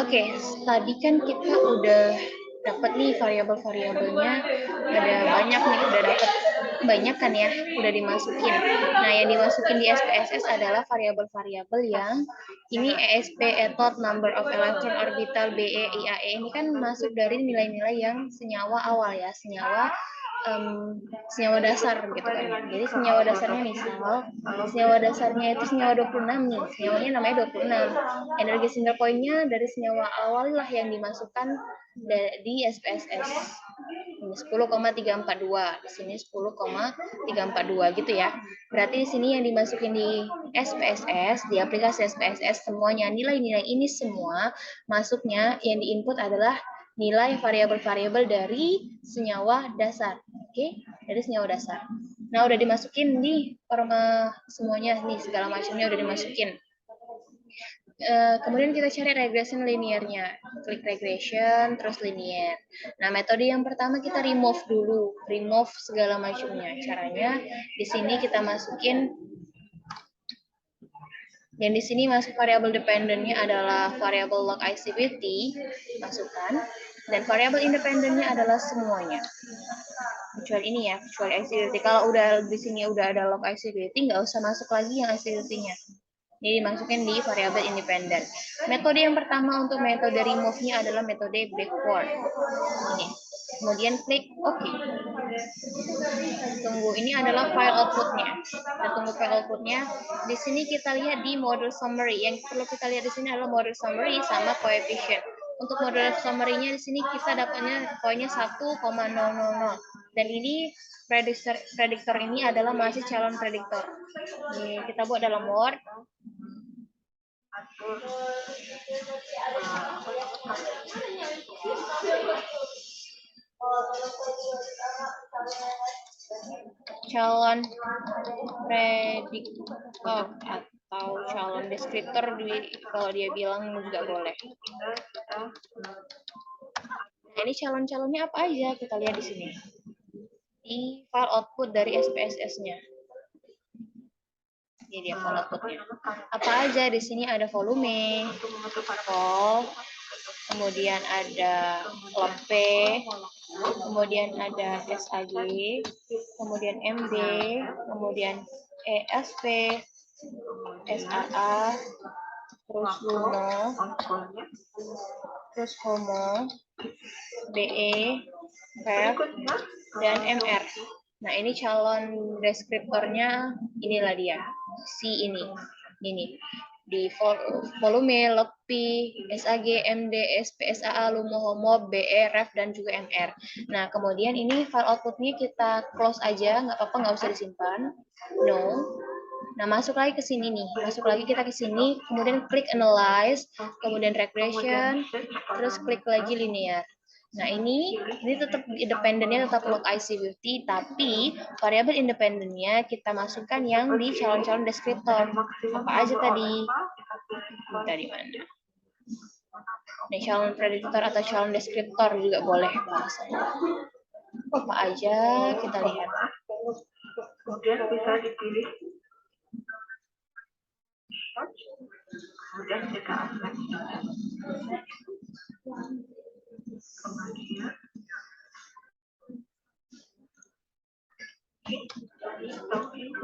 Oke, tadi kan kita udah dapat nih variabel-variabelnya, ada banyak nih, udah dapat banyak kan ya, udah dimasukin. Nah, yang dimasukin di SPSS adalah variabel-variabel yang ini ESP, Ethod, number of electron orbital, BE, IAE, ini kan masuk dari nilai-nilai yang senyawa awal ya, senyawa dasar gitu kan. Jadi senyawa dasarnya misal, senyawa dasarnya itu senyawa 26 nih, senyawanya namanya 26. Energi single point-nya dari senyawa awal lah yang dimasukkan di SPSS. Ini 10,342, di sini 10,342 gitu ya. Berarti di sini yang dimasukin di SPSS, di aplikasi SPSS semuanya nilai-nilai ini semua masuknya yang diinput adalah nilai variabel-variabel dari senyawa dasar. Oke, dari senyawa dasar. Nah, udah dimasukin di semuanya nih, segala macamnya udah dimasukin. Kemudian kita cari regression linearnya. Klik regression, terus linear. Nah, metode yang pertama kita remove dulu. Remove segala macamnya. Caranya di sini kita masukin, dan di sini masuk variabel dependennya adalah variabel log ICVT, masukkan, dan variabel independennya adalah semuanya. Kecuali ini ya, kecuali ICVT. Kalau udah di sini udah ada log ICVT, nggak usah masuk lagi yang ICVT-nya. Jadi dimasukin di variabel independen. Metode yang pertama untuk metode remove-nya adalah metode backward. Ini. Kemudian klik OK. Tunggu, ini adalah file output-nya. Kita tunggu file output-nya. Di sini kita lihat di model summary. Yang perlu kita lihat di sini adalah model summary sama coefficient. Untuk model summary-nya di sini kita dapatnya poinnya 1,000. Dan ini prediktor ini adalah masih calon prediktor. Ini kita buat dalam Word. Calon prediktor atau calon deskriptor kalau dia bilang juga boleh. Nah, ini calon-calonnya apa aja? Kita lihat di sini. Di file output dari SPSS-nya. Ini dia file output-nya. Apa aja? Di sini ada volume, vol, kemudian ada log P, kemudian ada SAG, kemudian MB, kemudian ESP, SAA, terus LUMO, terus HOMO, BE, REF, dan MR. Nah, ini calon deskriptornya, inilah dia, si ini. Di volume, log P, SAG, MD, SP, SAA, LUMO, HOMO, BE, REF, dan juga MR. Nah, kemudian ini file output-nya kita close aja, nggak apa-apa, nggak usah disimpan. No. Nah, masuk lagi ke sini nih. Masuk lagi kita ke sini, kemudian klik analyze, kemudian regression, terus klik lagi linear. Nah, ini tetap independennya tetap log ICVT, tapi variabel independennya kita masukkan yang di calon-calon deskriptor. Apa aja tadi? Tadi mana? Nih, calon prediktor atau calon deskriptor juga boleh bahasanya. Apa aja kita lihat. Kemudian bisa dipilih. Kemudian jika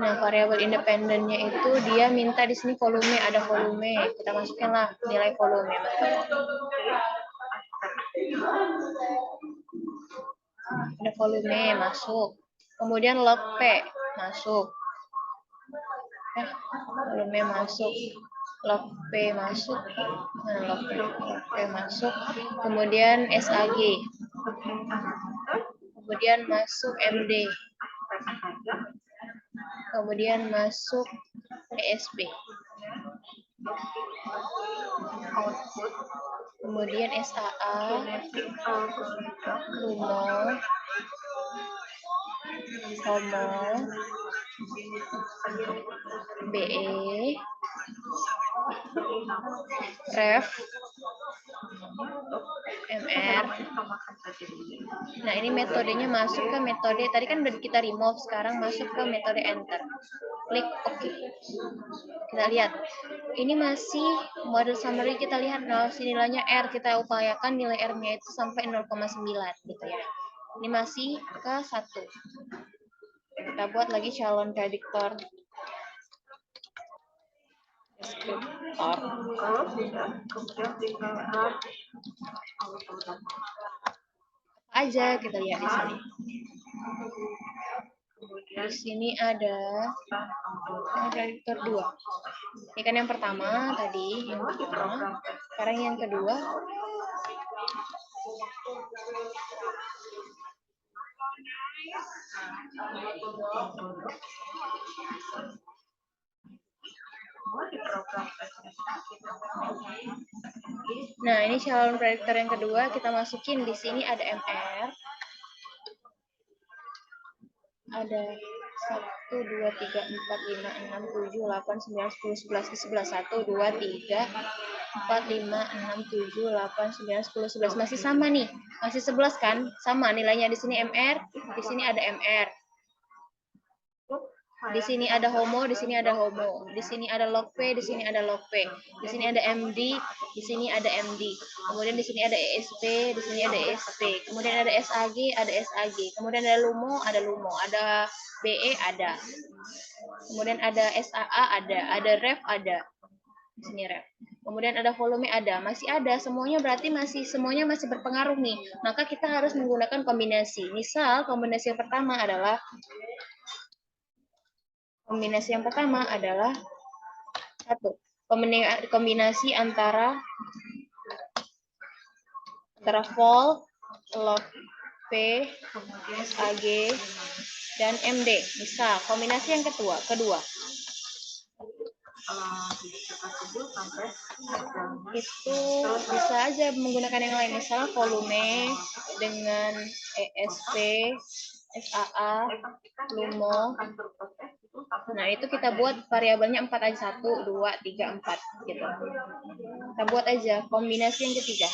Nah, variabel independennya itu dia minta di sini volume, ada volume. Kita masukin lah nilai volume. Ada volume masuk. Kemudian log P masuk. Volume masuk. Log P masuk. Nah, log P masuk. Kemudian SAG. Kemudian masuk MD. Kemudian masuk ESP. Kemudian SAA, LUMO, HOMO, BE, REF, MR. Nah, ini metodenya masuk ke metode, tadi kan udah kita remove, sekarang masuk ke metode enter. klik OK. Kita lihat, ini masih model summary, kita lihat nilainya R, kita upayakan nilai R-nya itu sampai 0,9 gitu ya. Ini masih ke 1. Kita buat lagi calon prediktor. Deskriptor. Kalau tidak, kemudian tinggal add Aja kita lihat di sini. Di sini ada prediktor 2. Ini kan yang pertama tadi, yang pertama. Sekarang yang kedua. Nah, ini calon prediktor yang kedua, kita masukin di sini ada MR. Ada 1, 2, 3, 4, 5, 6, 7, 8, 9, 10, 11, 11, 1, 2, 3, 4, 5, 6, 7, 8, 9, 10, 11. Masih sama nih, masih 11 kan? Sama nilainya di sini MR, di sini ada MR. Di sini ada homo, di sini ada homo. Di sini ada log P, di sini ada log P. Di sini ada MD, di sini ada MD. Kemudian di sini ada ESP, di sini ada ESP. Kemudian ada SAG, ada SAG. Kemudian ada LUMO, ada LUMO. Ada BE, ada. Kemudian ada SAA, ada ref, ada. Di sini ref. Kemudian ada volume, ada. Masih ada, semuanya berarti semuanya masih berpengaruh nih. Maka kita harus menggunakan kombinasi. Misal, kombinasi yang pertama adalah satu, kombinasi antara vol, log P, SAG, dan MD. Misal, kombinasi yang kedua. Itu bisa aja menggunakan yang lain. Misal, volume dengan ESP, SAA, LUMO. Nah, itu kita buat variabelnya 4 aja. 1, 2, 3, 4. Gitu. Kita buat aja kombinasi yang ketiga.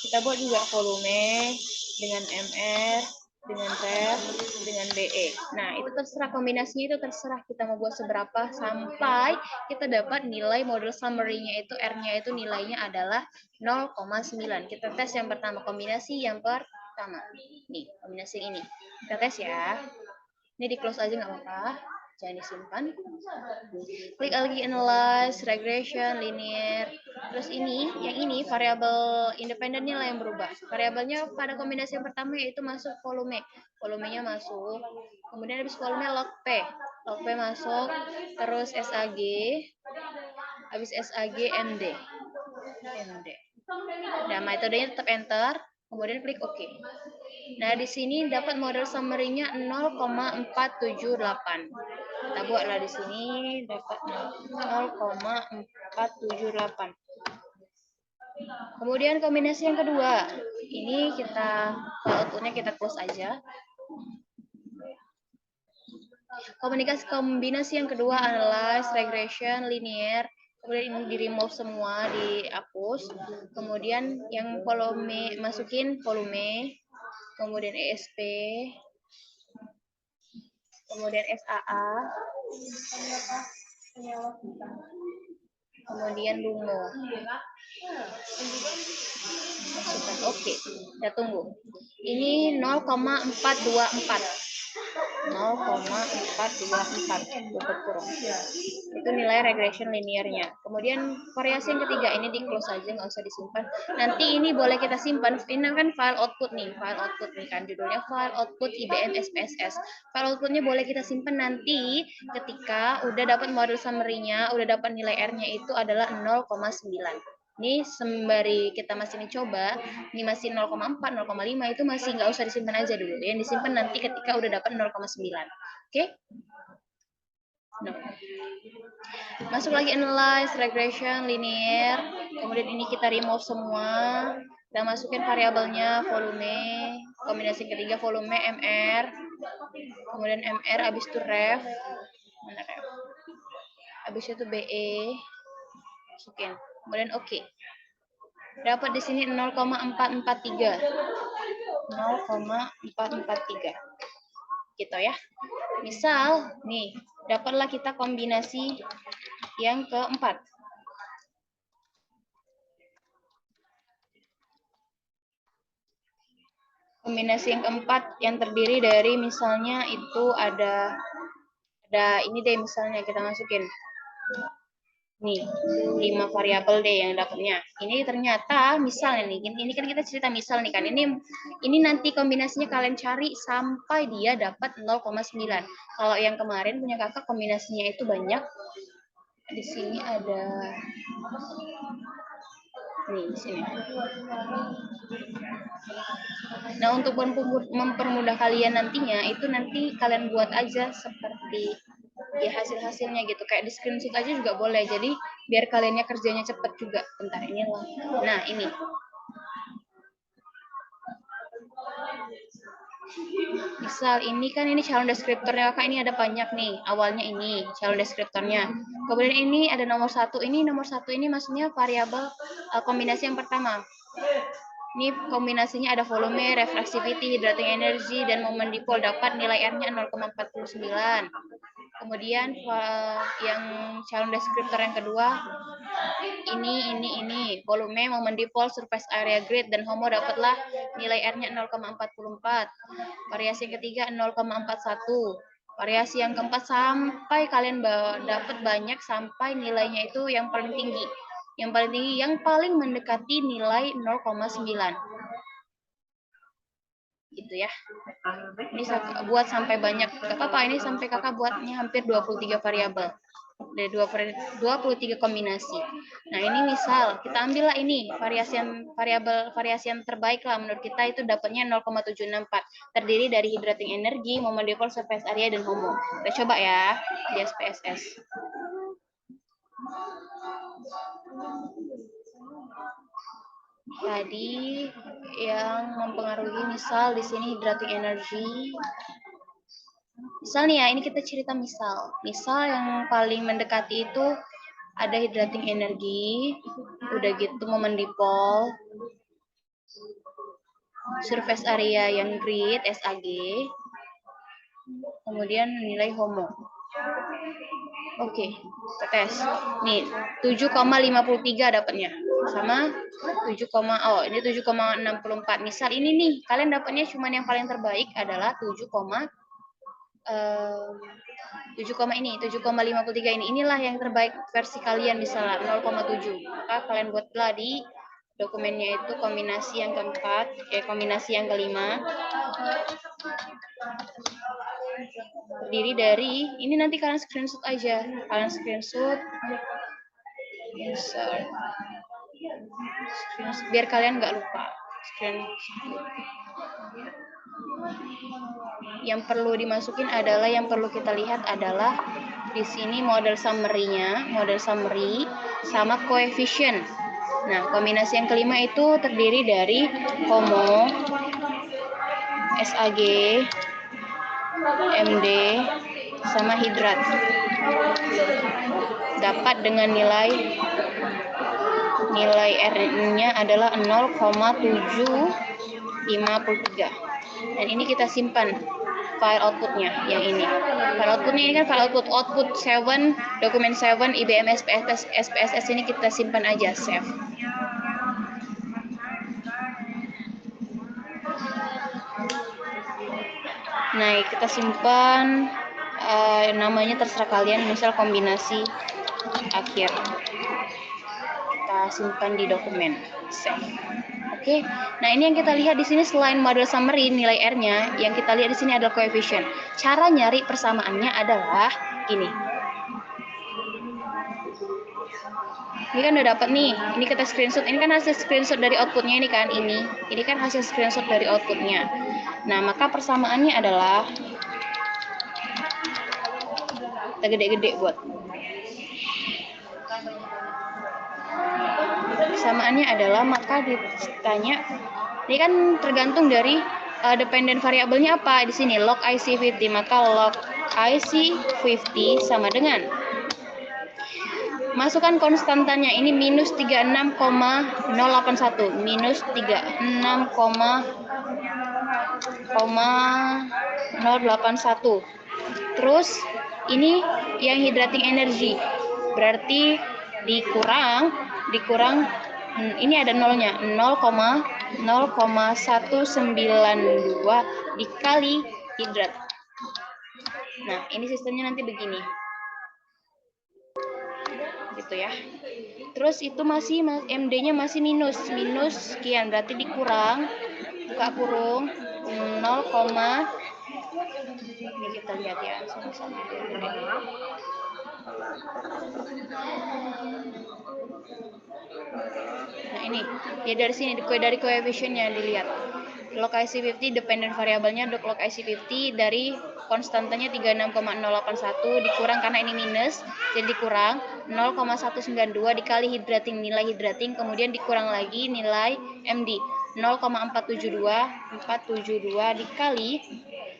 Kita buat juga volume dengan MR, dengan ref, dengan BE. Nah, itu terserah kombinasinya, itu terserah kita mau buat seberapa sampai kita dapat nilai model summary-nya itu R-nya itu nilainya adalah 0,9. Kita tes yang pertama, kombinasi yang pertama. Nih, kombinasi ini. Kita tes ya. Ini di close aja nggak apa-apa. Jangan disimpan. Klik lagi analyze, regression, linear. Terus yang ini variabel independennya lah yang berubah. Variabelnya pada kombinasi yang pertama yaitu masuk volume. Volumenya masuk. Kemudian habis volume log P. Log P masuk. Terus SAG. Habis SAG MD. Nah, metodenya tetap enter. Kemudian klik OK. Nah, di sini dapat model summary-nya 0,478. Kita buatlah di sini dapat 0,478. Kemudian kombinasi yang kedua. Ini file output-nya kita close aja. Kombinasi yang kedua, analyze, regression, linear. Kemudian ini di-remove semua, dihapus. Kemudian yang volume, masukin volume. Kemudian ESP. Kemudian SAA. Kemudian LUMO. Masukkan OK. Kita tunggu. Ini 0,424. 0,424 berkurang. Itu nilai regression linearnya. Kemudian variasi yang ketiga, ini di close aja, nggak usah disimpan. Nanti ini boleh kita simpan. Ini kan file output nih kan judulnya file output IBM SPSS. File outputnya boleh kita simpan nanti ketika udah dapat model summary-nya, udah dapat nilai R-nya itu adalah 0,9. Ini sembari kita masih mencoba, ini masih 0,4, 0,5 itu masih nggak usah disimpan aja dulu. Yang disimpan nanti ketika udah dapat 0,9. Oke? No. Masuk lagi analyze, regression, linear. Kemudian ini kita remove semua. Kita masukin variabelnya volume. Kombinasi ketiga volume MR. Kemudian MR habis itu ref. Mana ref? Habis itu BE. Masukin. Kemudian OK. Dapat di sini 0,443. 0,443. Gitu ya. Misal, nih, dapatlah kita kombinasi yang keempat. Kombinasi yang keempat yang terdiri dari misalnya itu ada ini deh misalnya kita masukin. Nih, 5 variabel deh yang dapatnya. Ini ternyata misalnya nih, ini kan kita cerita misal nih kan. Ini nanti kombinasinya kalian cari sampai dia dapat 0,9. Kalau yang kemarin punya kakak kombinasinya itu banyak. Di sini ada nih di sini. Nah, untuk mempermudah kalian nantinya itu nanti kalian buat aja seperti ya hasil-hasilnya gitu, kayak di screenshot aja juga boleh, jadi biar kaliannya kerjanya cepet juga. Bentar, ini loh. Nah, ini misal ini kan ini calon deskriptornya kakak, ini ada banyak nih. Awalnya ini calon deskriptornya, kemudian ini ada nomor satu ini maksudnya variabel kombinasi yang pertama. Ini kombinasinya ada volume, reflectivity, hydrating energy, dan momen dipole, dapat nilai R-nya 0,49. Kemudian yang calon deskriptor yang kedua, ini volume, momen dipole, surface area grid, dan HOMO, dapatlah nilai R-nya 0,44. Variasi yang ketiga 0,41. Variasi yang keempat sampai kalian dapat banyak sampai nilainya itu yang paling tinggi. Yang paling mendekati nilai 0,9. Gitu ya. Ini buat sampai banyak. Gak apa-apa, ini sampai kakak buatnya hampir 23 variabel. Dari 23 kombinasi. Nah, ini misal kita ambillah ini variasi yang terbaik lah menurut kita, itu dapatnya 0,764. Terdiri dari hydrating energy, momen dipole, surface area, dan HOMO. Kita coba ya di SPSS. Tadi yang mempengaruhi misal di sini hydrating energy. Misal nih ya, ini kita cerita misal. Misal yang paling mendekati itu ada hydrating energy, udah gitu momen dipole, surface area yang grid SAG, kemudian nilai HOMO. Oke, kita tes. Nih, 7,53 dapatnya. Sama 7, ini 7,64. Misal ini nih, kalian dapatnya cuma yang paling terbaik adalah 7,53 ini. Inilah yang terbaik versi kalian, misalnya 0,7. Maka kalian buatlah di dokumennya itu kombinasi yang keempat, kombinasi yang kelima. Terdiri dari, ini nanti kalian screenshot aja. Kalian screenshot. Insert. Biar kalian nggak lupa. Yang perlu dimasukin adalah, yang perlu kita lihat adalah di sini model summary-nya, model summary sama coefficient. Nah, kombinasi yang kelima itu terdiri dari HOMO, SAG, MD, sama hidrat. Dapat dengan nilai R-nya adalah 0,753. Dan ini kita simpan file outputnya yang ini. File outputnya ini kan file output 7, dokumen 7 IBM SPSS ini kita simpan aja, save. Nah, kita simpan namanya terserah kalian, misal kombinasi akhir. Kita simpan di dokumen, save. Oke. Nah, ini yang kita lihat di sini selain model summary nilai R-nya, yang kita lihat di sini adalah coefficient. Cara nyari persamaannya adalah gini. Ini kan udah dapat nih. Ini kita screenshot. Ini kan hasil screenshot dari outputnya ini kan, ini. Ini kan hasil screenshot dari outputnya. Nah, maka persamaannya adalah kita gede-gede buat. Persamaannya adalah, maka ditanya, ini kan tergantung dari dependent variabelnya apa di sini, log IC50, maka log IC50 sama dengan, masukkan konstantannya, ini minus 36,081, minus 36,081. Terus ini yang hydrating energy, berarti dikurang ini ada nolnya, 0,192 dikali hidrat. Nah, ini sistemnya nanti begini. Gitu ya. Terus itu masih MD-nya masih minus sekian, berarti dikurang, buka kurung, 0, ini kita lihat ya sama-sama. Nah ini ya, dari sini dari koefisiennya dilihat. Log IC50 dependent variabelnya log IC50 dari konstantanya 36,081 dikurang karena ini minus, jadi dikurang 0,192 dikali hydrating, nilai hydrating, kemudian dikurang lagi nilai MD 0,472 dikali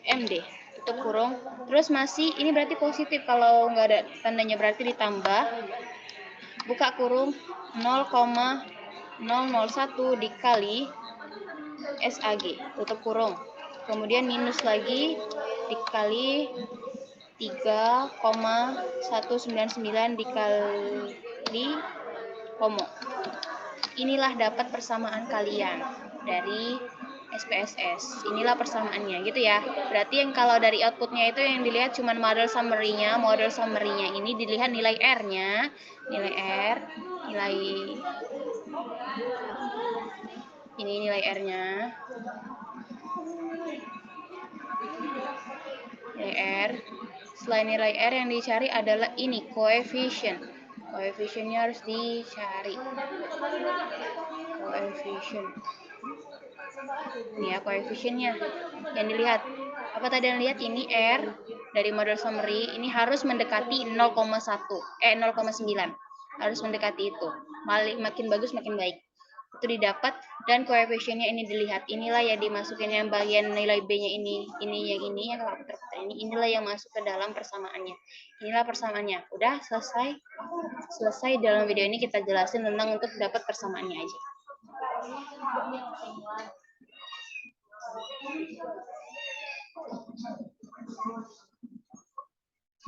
MD, tutup kurung. Terus masih ini berarti positif, kalau nggak ada tandanya berarti ditambah, buka kurung, 0,001 dikali SAG, tutup kurung. Kemudian minus lagi dikali 3,199 dikali HOMO. Inilah dapat persamaan kalian dari SPSS. Inilah persamaannya gitu ya. Berarti yang kalau dari outputnya itu yang dilihat cuma model summary-nya. Model summary-nya ini dilihat nilai R-nya, nilai R, ini nilai R-nya. Nilai R. Selain nilai R yang dicari adalah ini koefisien. Koefisiennya harus dicari. Koefisien. Ini ya koefisiennya. Yang dilihat. Apa tadi yang lihat? Ini R dari model summary ini harus mendekati 0,1. 0,9. Harus mendekati itu. Makin bagus makin baik. Itu didapat, dan koefisiennya ini dilihat. Inilah yang dimasukin yang bagian nilai B-nya ini yang inilah yang masuk ke dalam persamaannya. Inilah persamaannya. Udah selesai dalam video ini kita jelasin tentang untuk dapat persamaannya aja.